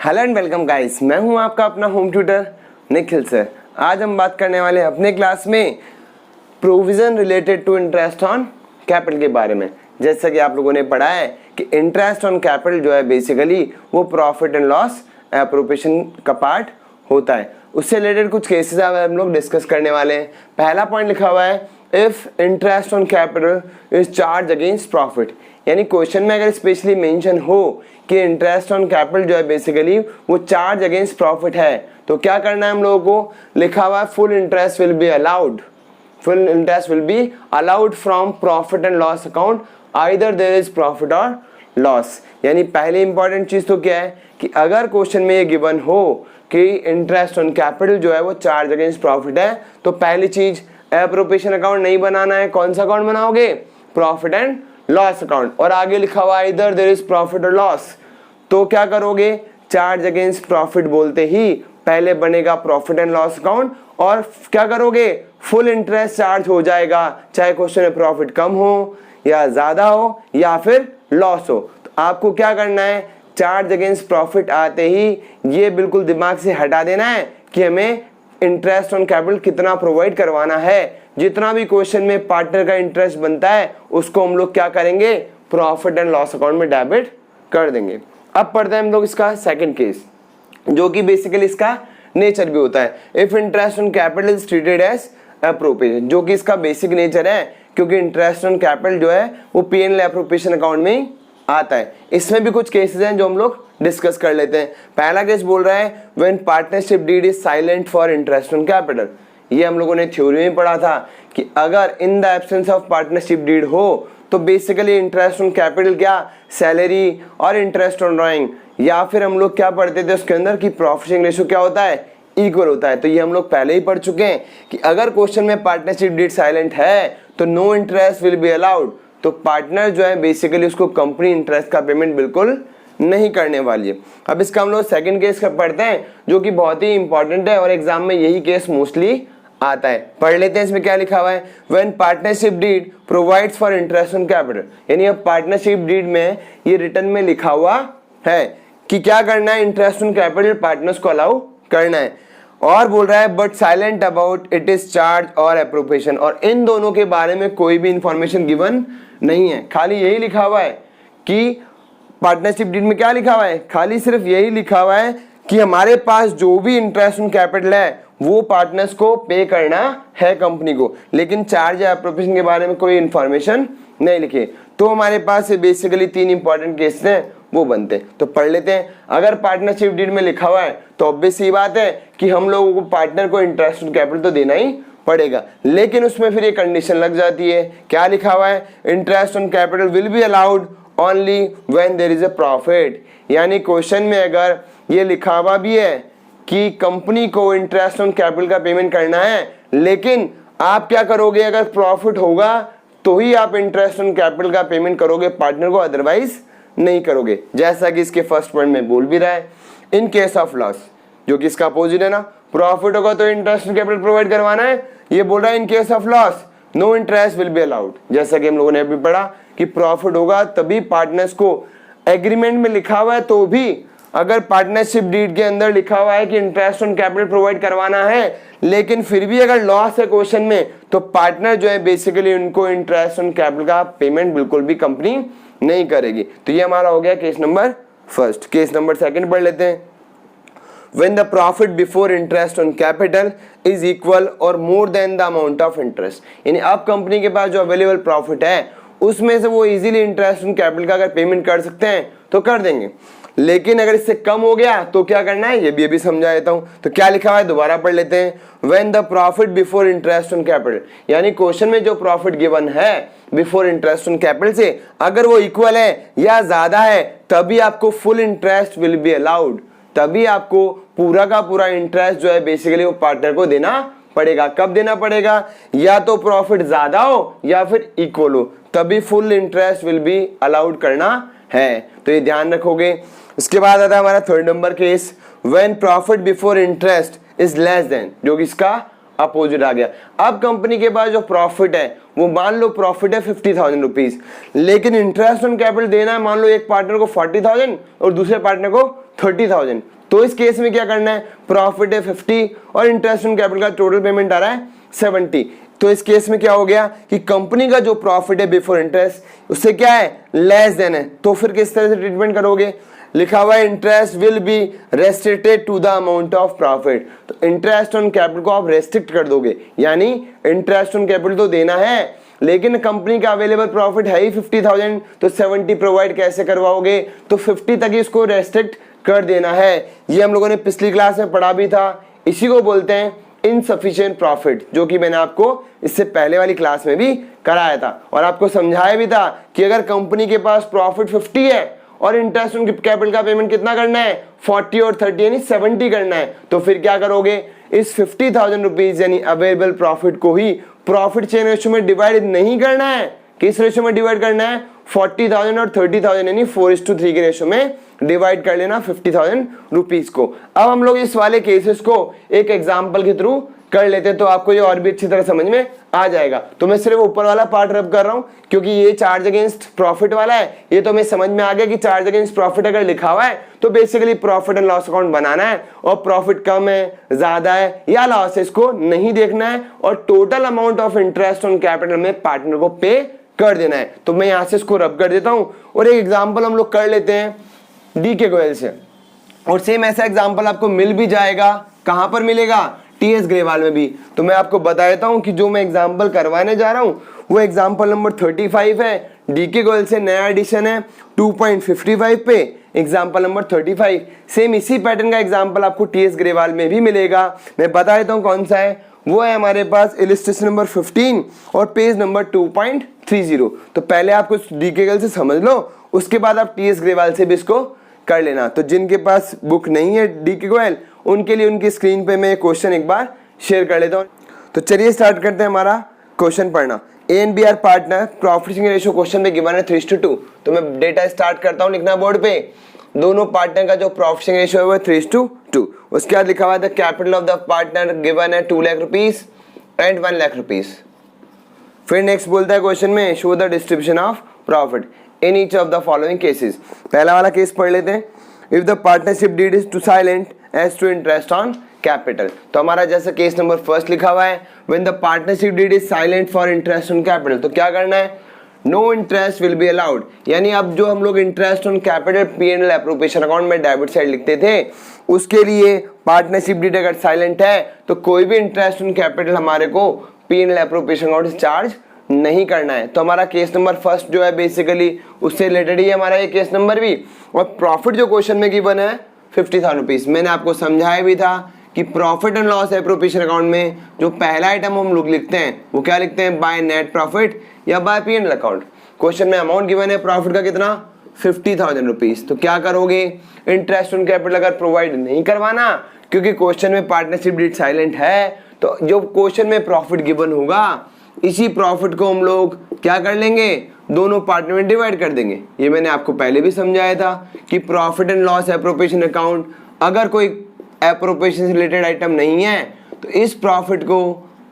Hello and welcome guys, मैं हूं आपका अपना होम ट्यूटर निखिल सर। आज हम बात करने वाले हैं अपने क्लास में provision related to interest on capital के बारे में। जैसा कि आप लोगों ने पढ़ा है कि इंटरेस्ट ऑन कैपिटल जो है बेसिकली वो प्रॉफिट एंड लॉस एप्रोप्रिएशन का पार्ट होता है। उससे रिलेटेड कुछ केसेस हम लोग डिस्कस करने वाले हैं। पहला पॉइंट लिखा हुआ है if interest on capital is charge against profit, यानी क्वेश्चन में अगर स्पेशली मेंशन हो कि इंटरेस्ट ऑन कैपिटल जो है बेसिकली वो चार्ज अगेंस्ट प्रॉफिट है, तो क्या करना है हम लोगों को। लिखा हुआ है full interest will be allowed, full interest will be allowed from profit and loss account either there is profit और लॉस। यानी पहले इंपॉर्टेंट चीज तो क्या है कि अगर क्वेश्चन में ये गिवन हो कि इंटरेस्ट ऑन कैपिटल जो है वो चार्ज अगेंस्ट प्रॉफिट है, तो पहली चीज एप्रोप्रिएशन अकाउंट नहीं बनाना है। कौन सा अकाउंट बनाओगे? Profit and loss account. और आगे लिखा हुआ इधर देयर इज प्रॉफिट और लॉस, तो क्या करोगे? चार्ज अगेंस्ट प्रॉफिट बोलते ही पहले बनेगा प्रॉफिट एंड लॉस अकाउंट और क्या करोगे? फुल इंटरेस्ट चार्ज हो जाएगा, चाहे क्वेश्चन में प्रॉफिट कम हो या ज्यादा हो या फिर लॉस हो। तो आपको क्या करना है? चार्ज अगेंस्ट प्रॉफिट आते ही ये बिल्कुल दिमाग से हटा देना है कि हमें इंटरेस्ट ऑन कैपिटल कितना प्रोवाइड करवाना है। जितना भी क्वेश्चन में पार्टनर का इंटरेस्ट बनता है उसको हम लोग क्या करेंगे? प्रॉफिट एंड लॉस अकाउंट में डेबिट कर देंगे। अब पढ़ते हैं हम लोग इसका सेकंड केस, जो कि बेसिकली इसका नेचर भी होता है। If interest on capital is treated as appropriation, जो कि इसका बेसिक नेचर है, क्योंकि इंटरेस्ट ऑन कैपिटल जो है वो P&L एप्रोप्रिएशन अकाउंट में ही आता है। इसमें भी कुछ केसेस हैं जो हम लोग डिस्कस कर लेते हैं। पहला केस बोल रहा है when partnership deed is silent for interest on capital. ये हम लोगों ने थ्योरी में पढ़ा था कि अगर in the absence of partnership deed हो तो बेसिकली इंटरेस्ट ऑन कैपिटल क्या सैलरी और इंटरेस्ट ऑन ड्राइंग, या फिर हम लोग क्या पढ़ते थे उसके अंदर कि प्रॉफिट शेयरिंग रेशियो क्या होता है? इक्वल होता है। तो ये हम लोग पहले ही पढ़ चुके हैं कि अगर क्वेश्चन में पार्टनरशिप डीड साइलेंट है तो no interest will be allowed. तो पार्टनर जो है बेसिकली उसको कंपनी इंटरेस्ट का पेमेंट बिल्कुल नहीं करने वाली है। अब इसका हम लोग सेकंड केस का पढ़ते हैं जो कि बहुत ही इंपॉर्टेंट है और एग्जाम में यही केस मोस्टली आता है। पढ़ लेते हैं इसमें क्या लिखा हुआ है। When partnership deed provides for interest on capital, यानी अब पार्टनरशिप डीड में ये रिटर्न में लिखा हुआ है कि क्या करना है? इंटरेस्ट ऑन कैपिटल पार्टनर्स को अलाउ करना है। और बोल रहा है but silent about it is charge और एप्रोप्रिएशन, और इन दोनों के बारे में कोई भी इंफॉर्मेशन गिवन नहीं है। खाली यही लिखा हुआ है कि पार्टनरशिप डीड में क्या लिखा हुआ है? खाली सिर्फ यही लिखा हुआ है कि हमारे पास जो भी इंटरेस्ट ऑन कैपिटल है वो पार्टनर्स को पे करना है कंपनी को, लेकिन चार्ज या एप्रोप्रिएशन के बारे में कोई इंफॉर्मेशन नहीं लिखी। तो हमारे पास बेसिकली तीन इंपॉर्टेंट केस हैं वो बनते हैं। तो पढ़ लेते हैं। अगर पार्टनरशिप डीड में लिखा हुआ है तो ऑब्वियस सी बात है कि हम लोगों को पार्टनर को इंटरेस्ट ऑन कैपिटल तो देना ही पड़ेगा, लेकिन उसमें फिर ये कंडीशन लग जाती है। क्या लिखा हुआ है? Interest on capital will be allowed only when there is a profit. यानी क्वेश्चन में अगर ये लिखा हुआ भी है कि कंपनी को इंटरेस्ट ऑन कैपिटल का पेमेंट करना है, लेकिन आप क्या करोगे? अगर प्रॉफिट होगा तो ही आप इंटरेस्ट ऑन कैपिटल का पेमेंट करोगे पार्टनर को, अदरवाइज नहीं करोगे। जैसा कि इसके फर्स्ट पॉइंट में बोल भी रहा है इन केस ऑफ लॉस, जो कि इसका अपोजिट है ना। प्रॉफिट होगा तो इंटरेस्ट ऑन कैपिटल प्रोवाइड करवाना है, ये बोल रहा है in case of loss no interest will be allowed. जैसा कि हम लोगों ने अभी पढ़ा कि प्रॉफिट होगा तभी पार्टनर्स को, एग्रीमेंट में लिखा हुआ है तो भी, अगर पार्टनरशिप डीड के अंदर लिखा हुआ है कि इंटरेस्ट ऑन कैपिटल प्रोवाइड करवाना है, लेकिन फिर भी अगर लॉस है क्वेश्चन में, तो पार्टनर जो है बेसिकली उनको इंटरेस्ट ऑन कैपिटल का पेमेंट बिल्कुल भी कंपनी नहीं करेगी। तो ये हमारा हो गया case number first. Case number second पढ़ लेते हैं। When the profit before interest on capital is equal or more than the amount of interest, यानी अब कंपनी के पास जो अवेलेबल प्रॉफिट है उसमें से वो इजीली इंटरेस्ट ऑन कैपिटल का अगर पेमेंट कर सकते हैं तो कर देंगे, लेकिन अगर इससे कम हो गया तो क्या करना है? ये भी अभी समझा देता हूं। तो क्या लिखा हुआ है दोबारा पढ़ लेते हैं। When the profit before interest on capital, यानी क्वेश्चन में जो प्रॉफिट गिवन है बिफोर इंटरेस्ट ऑन कैपिटल से अगर वो इक्वल है या ज्यादा है, तभी आपको full interest will be allowed, तभी आपको पूरा का पूरा इंटरेस्ट जो है बेसिकली वो पार्टनर को देना पड़ेगा। कब देना पड़ेगा? या तो प्रॉफिट ज्यादा हो या फिर इक्वल हो, तभी full interest will be allowed करना है। तो ये ध्यान रखोगे। इसके बाद आता है हमारा third number case, when profit before interest is less than, जो कि इसका अपोजिट आ गया। अब कंपनी के पास जो प्रॉफिट है वो मान लो प्रॉफिट है 50,000 रुपीज, लेकिन इंटरेस्ट ऑन कैपिटल देना है मान लो एक पार्टनर को 40,000 और दूसरे पार्टनर को 30,000। तो इस केस में क्या करना है, प्रॉफिट है 50 और इंटरेस्ट ऑन कैपिटल का टोटल पेमेंट आ रहा है 70। तो इस केस में क्या हो गया कि कंपनी का जो प्रॉफिट है बिफोर इंटरेस्ट उससे क्या है, लेस देन है। तो फिर किस तरह से ट्रीटमेंट करोगे, लिखा हुआ है interest will be restricted to the amount of profit. तो इंटरेस्ट ऑन कैपिटल को आप रेस्ट्रिक्ट कर दोगे, यानी इंटरेस्ट ऑन कैपिटल तो देना है लेकिन कंपनी का अवेलेबल प्रॉफिट है ही 50,000, तो 70 प्रोवाइड कैसे करवाओगे, तो 50 तक ही इसको रेस्ट्रिक्ट कर देना है। ये हम लोगों ने पिछली क्लास में पढ़ा भी था, इसी को बोलते हैं इनसफिशिएंट प्रॉफिट, जो कि मैंने आपको इससे पहले वाली क्लास में भी कराया था और आपको समझाया भी था कि अगर कंपनी के पास प्रॉफिट 50 है और इंटरेस्ट ऑन कैपिटल का पेमेंट कितना करना है, 40 और 30 यानी 70 करना है, तो फिर क्या करोगे, इस 50,000 रुपीज यानी अवेलेबल प्रॉफिट को ही प्रॉफिट चेन रेशियो में डिवाइड नहीं करना है। किस रेशियो में डिवाइड करना है, 40,000 और 30,000 यानी 4:3 के रेशियो में डिवाइड कर लेना 50,000 रुपीज को। अब हम लोग इस वाले केसेस को एक एग्जांपल के थ्रू कर लेते हैं तो आपको ये और भी अच्छी तरह समझ में आ जाएगा। तो मैं सिर्फ ऊपर वाला पार्ट रब कर रहा हूं क्योंकि ये चार्ज अगेंस्ट प्रॉफिट वाला है, ये तो हमें समझ में आ गया कि चार्ज अगेंस्ट प्रॉफिट अगर लिखा हुआ है तो basically profit and loss account बनाना है और प्रॉफिट कम है, ज्यादा है या लॉस है इसको नहीं देखना है और total amount of interest on capital में पार्टनर को पे कर देना है। तो मैं यहां से इसको रब कर देता हूं और एक एग्जाम्पल हम लोग कर लेते हैं डीके गोयल से, और सेम ऐसा एग्जाम्पल आपको मिल भी जाएगा। कहां पर मिलेगा, टीएस ग्रेवाल में भी। तो मैं आपको बता देता हूं कि जो मैं एग्जाम्पल करवाने जा रहा हूं वो एग्जाम्पल नंबर 35 है, डीके गोयल से नया एडिशन है 2.55 पे एग्जाम्पल नंबर 35। सेम इसी पैटर्न का एग्जाम्पल आपको टीएस ग्रेवाल में भी मिलेगा। मैं बता देता हूं कौन सा है, वो है हमारे पास इलिस्ट्रेशन नंबर 15 और पेज नंबर 2.30। तो पहले आपको डीके गोयल से समझ लो, उसके बाद आप टीएस ग्रेवाल से भी इसको कर लेना। तो जिनके पास बुक नहीं है डीके गोयल उनके लिए उनकी स्क्रीन पे मैं क्वेश्चन एक बार शेयर कर लेता हूँ। तो चलिए स्टार्ट करते हैं हमारा क्वेश्चन पढ़ना। A and B are partner, profit sharing ratio question में गिवन है 3:2। तो मैं डेटा स्टार्ट करता हूँ लिखना बोर्ड पे। दोनों पार्टनर का जो प्रॉफिट शेयरिंग रेशियो है वो 3:2। उसके बाद लिखा हुआ है the capital of the partner given है 2 lakh rupees and 1 lakh rupees. फिर नेक्स्ट बोलता है क्वेश्चन में show the distribution of profit in each of the following cases. पहला वाला केस पढ़ लेते हैं, if the partnership deed is too silent as to interest on capital. तो हमारा जैसा केस नंबर फर्स्ट लिखा हुआ है when the partnership deed is silent for interest on capital, तो क्या करना है, no interest will be allowed. यानी अब जो हम लोग interest on capital P&L appropriation account में डेबिट साइड लिखते थे उसके लिए पार्टनरशिप डीड अगर साइलेंट है तो कोई भी इंटरेस्ट ऑन कैपिटल हमारे को P&L एप्रोप्रिएशन अकाउंट से चार्ज नहीं करना है। तो हमारा केस नंबर फर्स्ट जो है बेसिकली उससे रिलेटेड ही हमारा ये केस नंबर भी। और प्रॉफिट जो क्वेश्चन में गिवन है 50,000 रुपीज, मैंने आपको समझाया भी था कि profit and loss appropriation account में जो पहला आइटम हम लोग लिखते हैं वो क्या लिखते हैं, बाय नेट प्रॉफिट या बाय P&L अकाउंट। क्वेश्चन में अमाउंट गिवन है प्रॉफिट का कितना, 50,000 रुपीज। तो क्या करोगे, इंटरेस्ट ऑन कैपिटल अगर प्रोवाइड नहीं करवाना क्योंकि क्वेश्चन में पार्टनरशिप डीड साइलेंट है, तो जो क्वेश्चन में प्रॉफिट गिवन होगा इसी प्रॉफिट को हम लोग क्या कर लेंगे, दोनों पार्ट में डिवाइड कर देंगे। ये मैंने आपको पहले भी समझाया था कि profit and loss appropriation account अगर कोई एप्रोप्रिएशन से रिलेटेड आइटम नहीं है तो इस प्रॉफिट को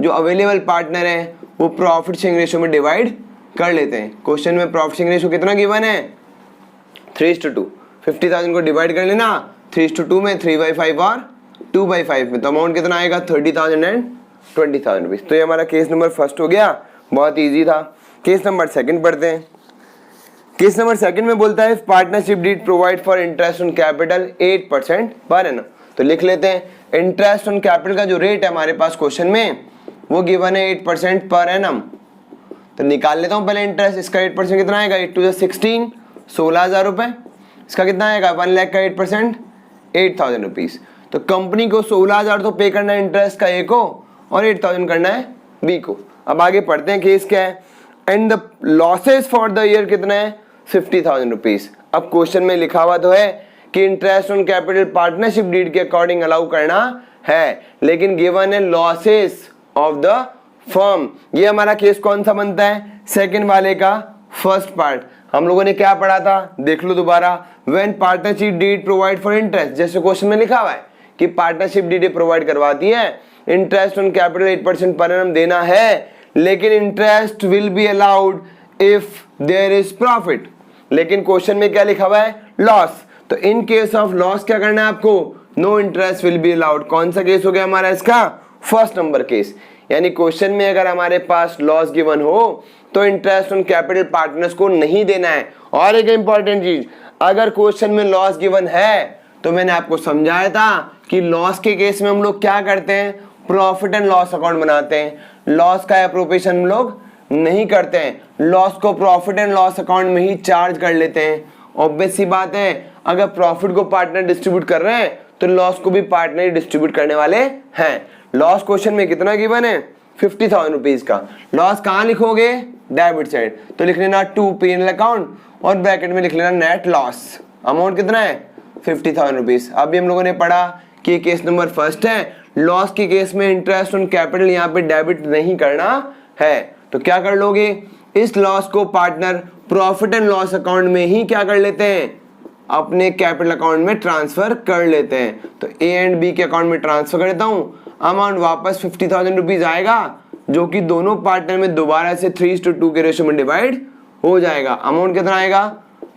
जो अवेलेबल पार्टनर है वो प्रॉफिट शेयरिंग रेशियो में डिवाइड कर लेते हैं। क्वेश्चन में प्रॉफिट शेयरिंग रेशियो कितना गिवन है, 3:2। 50,000 को डिवाइड कर लेना 3:2 में, 3/5 और 2/5 में, तो अमाउंट कितना आएगा 30,000 एंड 20,000 रुपीज। तो ये हमारा केस नंबर फर्स्ट हो गया, बहुत इजी था। केस नंबर सेकंड पढ़ते हैं। केस नंबर सेकंड में बोलता है partnership deed provide for interest on capital 8% per annum. तो लिख लेते हैं इंटरेस्ट ऑन कैपिटल का जो रेट है हमारे पास क्वेश्चन में वो गिवन है 8% पर एनम। तो निकाल लेता हूं पहले इंटरेस्ट, इसका 8% कितना आएगा, 8 to the 16, 16,000 रुपए। इसका कितना आएगा 1 लाख का 8% 8,000 रुपीज। तो कंपनी को 16,000 तो पे करना है इंटरेस्ट का ए को और 8,000 करना है बी को। अब आगे पढ़ते हैं केस क्या है, and the losses for the year कितना है 50,000 रुपीज। अब क्वेश्चन में लिखा हुआ तो है कि interest on capital partnership deed के अकॉर्डिंग अलाउ करना है, लेकिन गिवन है लॉसेस ऑफ द फर्म। ये हमारा केस कौन सा बनता है, सेकंड वाले का फर्स्ट पार्ट। हम लोगों ने क्या पढ़ा था, देख लो दोबारा, when partnership deed provide for interest, जैसे क्वेश्चन में लिखा हुआ है कि पार्टनरशिप डीड प्रोवाइड करवाती है interest on capital 8% per annum देना है, लेकिन interest will be allowed if there is profit. लेकिन क्वेश्चन में क्या लिखा हुआ है? लॉस। तो इन केस ऑफ लॉस क्या करना है आपको? No interest will be allowed. कौन सा केस हो गया हमारा इसका? First number case. यानी क्वेश्चन में अगर हमारे पास लॉस गिवन हो तो इंटरेस्ट ऑन कैपिटल पार्टनर्स को नहीं देना है। और एक इंपॉर्टेंट चीज, अगर क्वेश्चन में लॉस गिवन है तो मैंने आपको समझाया था कि लॉस के केस में हम लोग क्या करते हैं? प्रॉफिट एंड लॉस अकाउंट बनाते हैं। लॉस का एप्रोप्रिएशन हम लोग नहीं करते हैं, लॉस को प्रॉफिट एंड लॉस अकाउंट में ही चार्ज कर लेते हैं। ऑब्वियस सी बात है, अगर प्रॉफिट को पार्टनर डिस्ट्रीब्यूट कर रहे हैं तो लॉस को भी पार्टनर ही डिस्ट्रीब्यूट करने वाले हैं। लॉस क्वेश्चन में कितना गिवन है? 50,000 रुपीज का। लॉस कहाँ लिखोगे? Debit side. तो लिख लेना टू P&L अकाउंट और ब्रैकेट में लिख लेना नेट लॉस। अमाउंट कितना है? 50,000 रुपीज। अभी हम लोगों ने पढ़ा कि केस नंबर फर्स्ट है, लॉस के केस में इंटरेस्ट ऑन कैपिटल यहाँ पे डेबिट नहीं करना है। तो क्या कर लोगे? इस लॉस को partner profit and loss account में ही क्या कर लेते हैं? अपने कैपिटल अकाउंट में ट्रांसफर कर लेते हैं। तो ए एंड बी के अकाउंट में ट्रांसफर कर देता हूँ, अमाउंट वापस 50,000 रुपीज आएगा, जो कि दोनों पार्टनर में दोबारा से 3:2 के रेशो में डिवाइड हो जाएगा। अमाउंट कितना आएगा?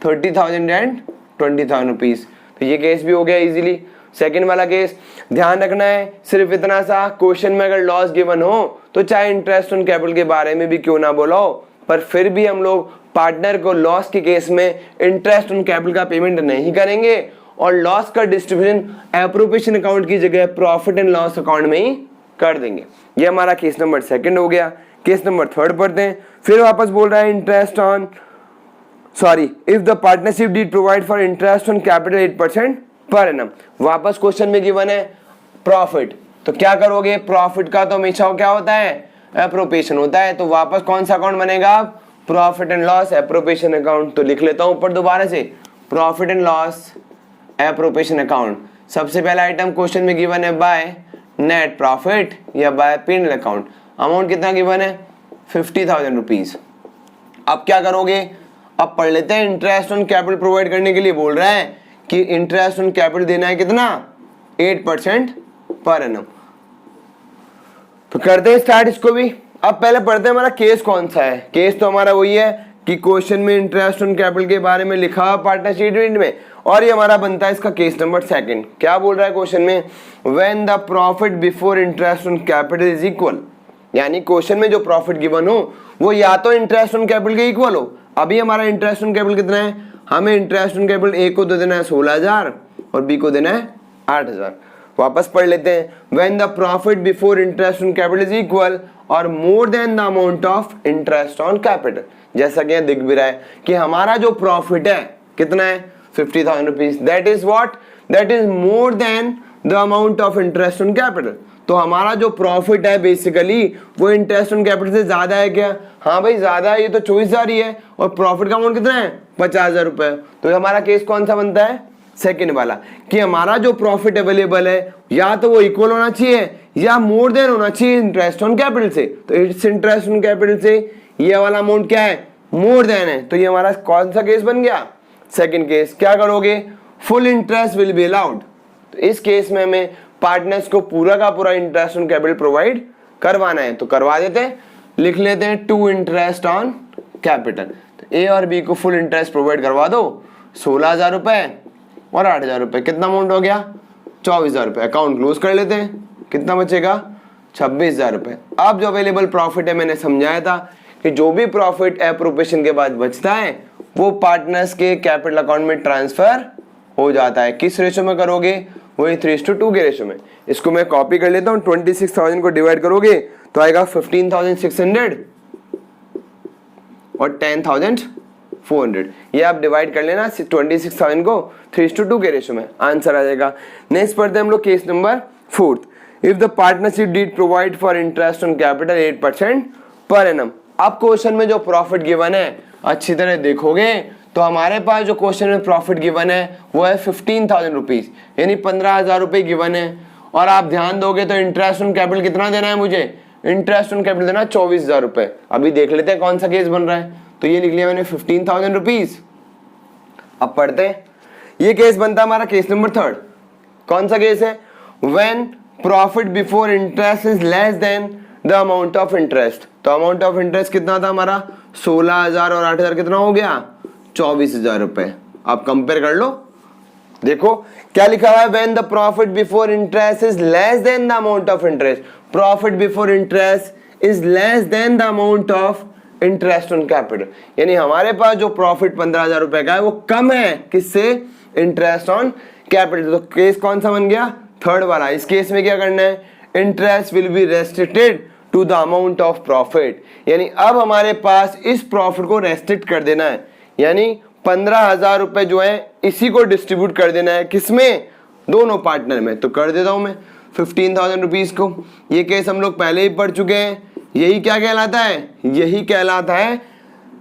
30,000 एंड 20,000 रुपीज। तो ये केस भी हो गया इजीली। सेकंड वाला केस ध्यान रखना है, सिर्फ इतना सा, क्वेश्चन में अगर लॉस गिवन हो तो चाहे इंटरेस्ट ऑन कैपिटल के बारे में भी क्यों ना बोला हो, पर फिर भी हम लोग पार्टनर को लॉस के केस में इंटरेस्ट ऑन कैपिटल का पेमेंट नहीं करेंगे और लॉस का डिस्ट्रीब्यूशन एप्रोप्रिएशन अकाउंट की जगह प्रॉफिट एंड लॉस अकाउंट में ही कर देंगे। ये हमारा केस नंबर सेकंड हो गया। केस नंबर थर्ड पढ़ते हैं। फिर वापस बोल रहा है interest on if the partnership deed provide for interest on capital 8% per annum. वापस क्वेश्चन में गिवन है प्रॉफिट, तो क्या करोगे? प्रॉफिट का तो हमेशा क्या होता है? एप्रोप्रिएशन होता है। तो वापस कौन सा अकाउंट बनेगा? Profit and loss appropriation account. तो लिख लेता हूं ऊपर दोबारा से, profit and loss appropriation account. सबसे पहला आइटम क्वेश्चन में गिवन है बाय नेट प्रॉफिट या बाय P&L अकाउंट। अमाउंट कितना गिवन है? 50,000 रुपीज। अब क्या करोगे? अब पढ़ लेते हैं। इंटरेस्ट ऑन कैपिटल प्रोवाइड करने के लिए बोल रहा है कि इंटरेस्ट ऑन कैपिटल देना है कितना? 8% पर एनम। तो करते हैं स्टार्ट इसको भी। अब पहले पढ़ते हैं हमारा केस कौन सा है। केस तो हमारा वही है कि क्वेश्चन में इंटरेस्ट ऑन कैपिटल के बारे में लिखा हुआ पार्टनरशिप एग्रीमेंट में, और ये हमारा बनता है इसका केस नंबर सेकंड। क्या बोल रहा है क्वेश्चन में? When the profit before interest on capital is equal. यानी क्वेश्चन में जो प्रॉफिट गिवन हो वो या तो इंटरेस्ट ऑन कैपिटल के इक्वल हो। अभी हमारा इंटरेस्ट ऑन कैपिटल कितना है? हमें इंटरेस्ट ऑन कैपिटल ए को तो देना है 16,000 और बी को देना है 8,000। वापस पढ़ लेते हैं। When the profit before interest on capital is equal or more than the amount of interest on capital. जैसा कि दिख भी रहा है कि हमारा जो प्रॉफिट है कितना है? 50,000 rupees. That is what? That is more than the amount of interest on capital. तो हमारा जो प्रॉफिट है बेसिकली वो इंटरेस्ट ऑन कैपिटल से ज्यादा है क्या? हाँ भाई ज्यादा है, ये तो 24,000 ही है। और प्रॉफिट का अमाउंट कितना है? 50,000 रुपए। तो हमारा केस कौन सा बनता है? सेकंड वाला, कि हमारा जो प्रॉफिट अवेलेबल है या तो वो इक्वल होना चाहिए या मोर देन होना चाहिए इंटरेस्ट ऑन कैपिटल से। तो इट्स इंटरेस्ट ऑन कैपिटल से ये वाला अमाउंट क्या है? मोर देन है। तो ये हमारा कौन सा केस बन गया? Second case. क्या करोगे? Full interest will be allowed. तो इस केस में हमें पार्टनर्स को पूरा का पूरा इंटरेस्ट ऑन कैपिटल प्रोवाइड करवाना है, तो करवा देते हैं। लिख लेते हैं टू इंटरेस्ट ऑन कैपिटल। तो ए और बी को फुल इंटरेस्ट प्रोवाइड करवा दो, 16,000 रुपए और 8,000 रुपए। कितना अमाउंट हो गया? 24,000 रुपए। अकाउंट क्लोज कर लेते हैं। कितना बचेगा? 26,000 रुपए। अब जो अवेलेबल प्रॉफिट है, मैंने समझाया था कि जो भी प्रॉफिट एप्रोप्रिएशन के बाद बचता है वो पार्टनर्स के कैपिटल अकाउंट में ट्रांसफर हो जाता है। किस रेशो में करोगे? वही 3:2 के रेशो में। इसको मैं कॉपी कर लेता हूँ। 26,000 को डिवाइड करोगे तो आएगा 15,600 और 10,400। ये आप डिवाइड कर लेना 26,000 को 3:2 के रेशो में, आंसर आ जाएगा। नेक्स्ट पढ़ते हैं हम लोग case number fourth. If the partnership deed provide for interest on capital 8% per annum. अब क्वेश्चन में जो प्रॉफिट गिवन है अच्छी तरह देखोगे तो हमारे पास जो क्वेश्चन में प्रॉफिट गिवन है वो है 15,000 रुपीज, यानी 15,000 रुपए गिवन है। और आप ध्यान दोगे तो इंटरेस्ट ऑन कैपिटल कितना देना है मुझे? इंटरेस्ट ऑन कैपिटल देना 24,000 रुपए। अभी देख लेते हैं कौन सा केस बन रहा है। तो ये लिख लिया मैंने 15,000 रुपीज। अब पढ़ते हैं। ये केस बनता है हमारा केस नंबर थर्ड। कौन सा केस है? When profit before interest is less than the amount of interest. तो अमाउंट ऑफ इंटरेस्ट कितना था हमारा 16,000 और 8,000 कितना हो गया 24,000 रुपए। आप कंपेयर कर लो, देखो क्या लिखा हुआ है, when the profit before interest is less than the amount of interest. Profit before interest is less than the amount of interest on capital, यानी हमारे पास जो प्रॉफिट 15,000 रुपए का है वो कम है किससे, इंटरेस्ट ऑन कैपिटल। तो केस कौन सा बन गया, थर्ड वाला। इस केस में क्या करना है, interest will be restricted to the amount of profit, यानी अब हमारे पास इस प्रॉफिट को रेस्ट्रिक्ट कर देना है, यानी 15,000 रुपए जो है इसी को डिस्ट्रीब्यूट कर देना है, किसमें, दोनों पार्टनर में। तो कर देता हूं मैं 15,000 रुपीज को। ये केस हम लोग पहले ही पढ़ चुके हैं, यही क्या कहलाता है, यही कहलाता है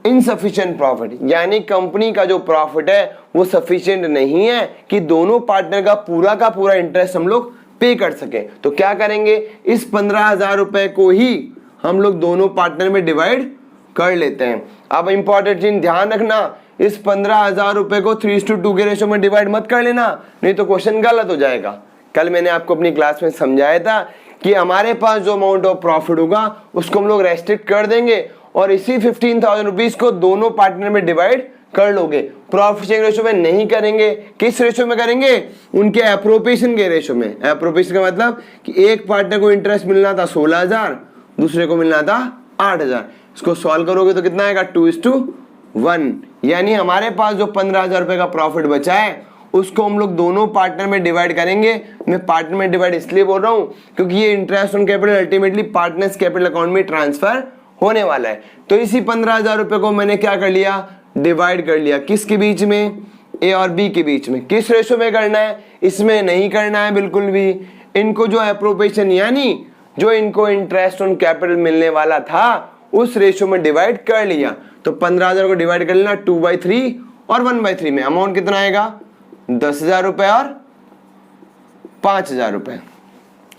इनसफिशिएंट प्रॉफिट, यानी कंपनी का जो प्रॉफिट है वो सफिशिएंट नहीं है कि दोनों पार्टनर का पूरा इंटरेस्ट हम लोग पे कर सके। तो क्या करेंगे, इस 15,000 रुपए को ही हम लोग दोनों पार्टनर में डिवाइड कर लेते हैं। अब इंपॉर्टेंट चीज ध्यान रखना, इस 15,000 रुपए को 3:2 के रेशो में डिवाइड मत कर लेना, नहीं तो क्वेश्चन गलत हो जाएगा। कल मैंने आपको अपनी क्लास में समझाया था कि हमारे पास जो अमाउंट ऑफ प्रॉफिट होगा उसको हम लोग रेस्ट्रिक्ट कर देंगे और इसी 15,000 रुपीज को दोनों पार्टनर में डिवाइड कर लोगे। प्रॉफिट शेयरिंग रेशो में नहीं करेंगे, किस रेशो में करेंगे, उनके एप्रोप्रिएशन के रेशो में। एप्रोप्रिएशन का मतलब कि एक पार्टनर को इंटरेस्ट मिलना था 16,000, दूसरे को मिलना था 8,000। इसको सॉल्व करोगे तो कितना आएगा 2:1, यानी हमारे पास जो 15,000 रुपए का प्रॉफिट बचा है उसको हम लोग दोनों पार्टनर में डिवाइड करेंगे। मैं पार्टनर में डिवाइड इसलिए बोल रहा हूं क्योंकि ये interest on capital ultimately partners capital account में ट्रांसफर होने वाला है। तो इसी 15,000 रुपए को मैंने क्या कर लिया, डिवाइड कर लिया, किसके बीच में, ए और बी के बीच में। किस रेशो में करना है, इसमें नहीं करना है बिल्कुल भी। इनको जो एप्रोप्रिएशन यानी जो इनको इंटरेस्ट ऑन कैपिटल मिलने वाला था उस रेशो में डिवाइड कर लिया। तो 15,000 को डिवाइड कर लेना 2/3 और 1/3 में। अमाउंट कितना आएगा 10,000 रुपए और 5,000 रुपए।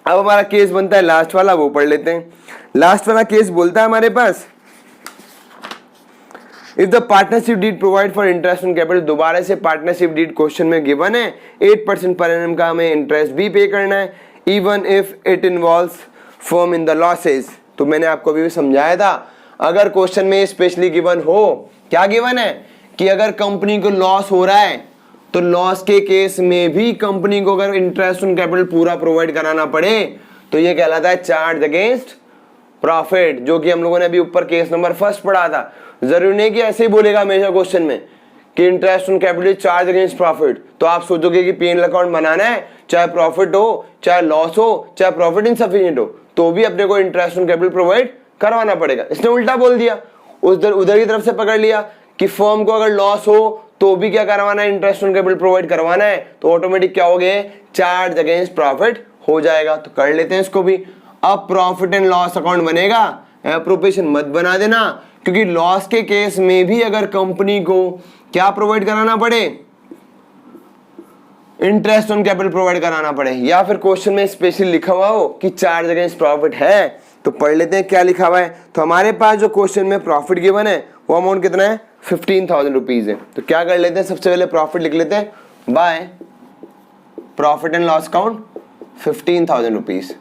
अब हमारा केस बनता है लास्ट वाला, वो पढ़ लेते हैं। लास्ट वाला केस बोलता है हमारे पास, if the partnership deed provide for interest on capital, दोबारा से पार्टनरशिप डीड क्वेश्चन में गिवन है 8% पर एनम का हमें इंटरेस्ट भी पे करना है, even if it involves firm in the losses. तो मैंने आपको अभी भी समझाया था, अगर क्वेश्चन में स्पेशली गिवन हो, क्या गिवन है कि अगर कंपनी को लॉस हो रहा है तो लॉस के केस में भी कंपनी को अगर इंटरेस्ट ऑन कैपिटल पूरा प्रोवाइड कराना पड़े तो ये कहलाता है चार्ज अगेंस्ट प्रॉफिट, जो कि हम लोगों ने अभी ऊपर केस नंबर 1 पढ़ा था। जरूरी नहीं कि ऐसे ही बोलेगा हमेशा क्वेश्चन में कि interest on capital charge against profit, तो आप सोचोगे कि पीएनएल अकाउंट बनाना है, चाहे प्रॉफिट हो, चाहे लॉस हो, चाहे प्रॉफिट इनसफिशिएंट हो, तो भी अपने को इंटरेस्ट ऑन कैपिटल प्रोवाइड करवाना पड़ेगा। इसने उल्टा बोल दिया, उधर की तरफ से पकड़ लिया कि फर्म को अगर लॉस हो तो भी क्या करवाना है, इंटरेस्ट ऑन कैपिटल प्रोवाइड करवाना है, तो ऑटोमेटिक क्या हो गए, चार्ज अगेंस्ट प्रॉफिट हो जाएगा। तो कर लेते हैं इसको भी। अब प्रॉफिट एंड लॉस अकाउंट बनेगा, एप्रोप्रिएशन मत बना देना, क्योंकि लॉस के केस में भी अगर कंपनी को क्या प्रोवाइड कराना पड़े, इंटरेस्ट ऑन कैपिटल प्रोवाइड कराना पड़े, या फिर क्वेश्चन में स्पेशली लिखा हुआ हो कि चार्ज अगेंस्ट प्रॉफिट है, तो पढ़ लेते हैं क्या लिखा हुआ है। तो हमारे पास जो क्वेश्चन में प्रॉफिट गिवन है वो अमाउंट कितना है 15,000 रुपीज है। तो क्या कर लेते हैं, सबसे पहले प्रॉफिट लिख लेते हैं, by profit and loss account 15,000 rupees.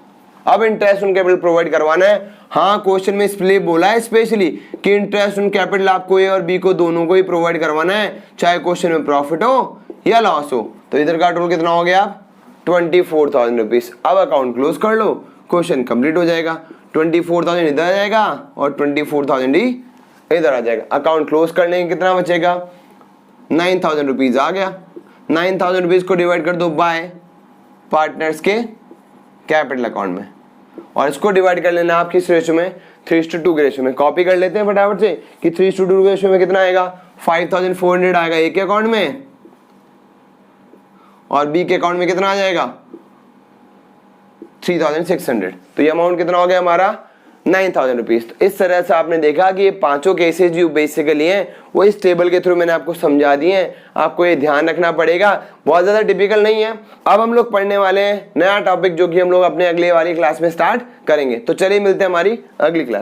अब इंटरेस्ट ऑन कैपिटल प्रोवाइड करवाना है। हाँ, क्वेश्चन में इसलिए बोला है स्पेशली कि इंटरेस्ट ऑन कैपिटल आपको ए और बी को दोनों को ही प्रोवाइड करवाना है, चाहे क्वेश्चन में प्रॉफिट हो या लॉस हो। तो इधर का टोटल कितना हो गया 24,000 रुपीज। अब अकाउंट क्लोज कर लो, क्वेश्चन कंप्लीट हो जाएगा। 24,000 इधर आ जाएगा और 24,000 ही इधर आ जाएगा। अकाउंट क्लोज करने के कितना बचेगा 9,000 रुपीज आ गया। 9,000 रुपीज को डिवाइड कर दो बाय पार्टनर्स के कैपिटल अकाउंट में, और इसको डिवाइड कर लेना आप किस रेशो में, 3:2 के रेशो में। कॉपी कर लेते हैं फटाफट से कि 3:2 के रेशो में कितना आएगा 5,400 आएगा ए के अकाउंट में, और बी के अकाउंट में कितना आ जाएगा 3,600। तो ये अमाउंट कितना हो गया हमारा 9,000 रुपीज। तो इस तरह से आपने देखा कि ये पांचों केसेस जो बेसिकली हैं वो इस टेबल के थ्रू मैंने आपको समझा दिए हैं। आपको ये ध्यान रखना पड़ेगा, बहुत ज़्यादा टिपिकल नहीं है। अब हम लोग पढ़ने वाले हैं नया टॉपिक जो कि हम लोग अपने अगले वाली क्लास में स्टार्ट करेंगे। तो चलिए मिलते हैं हमारी अगली क्लास।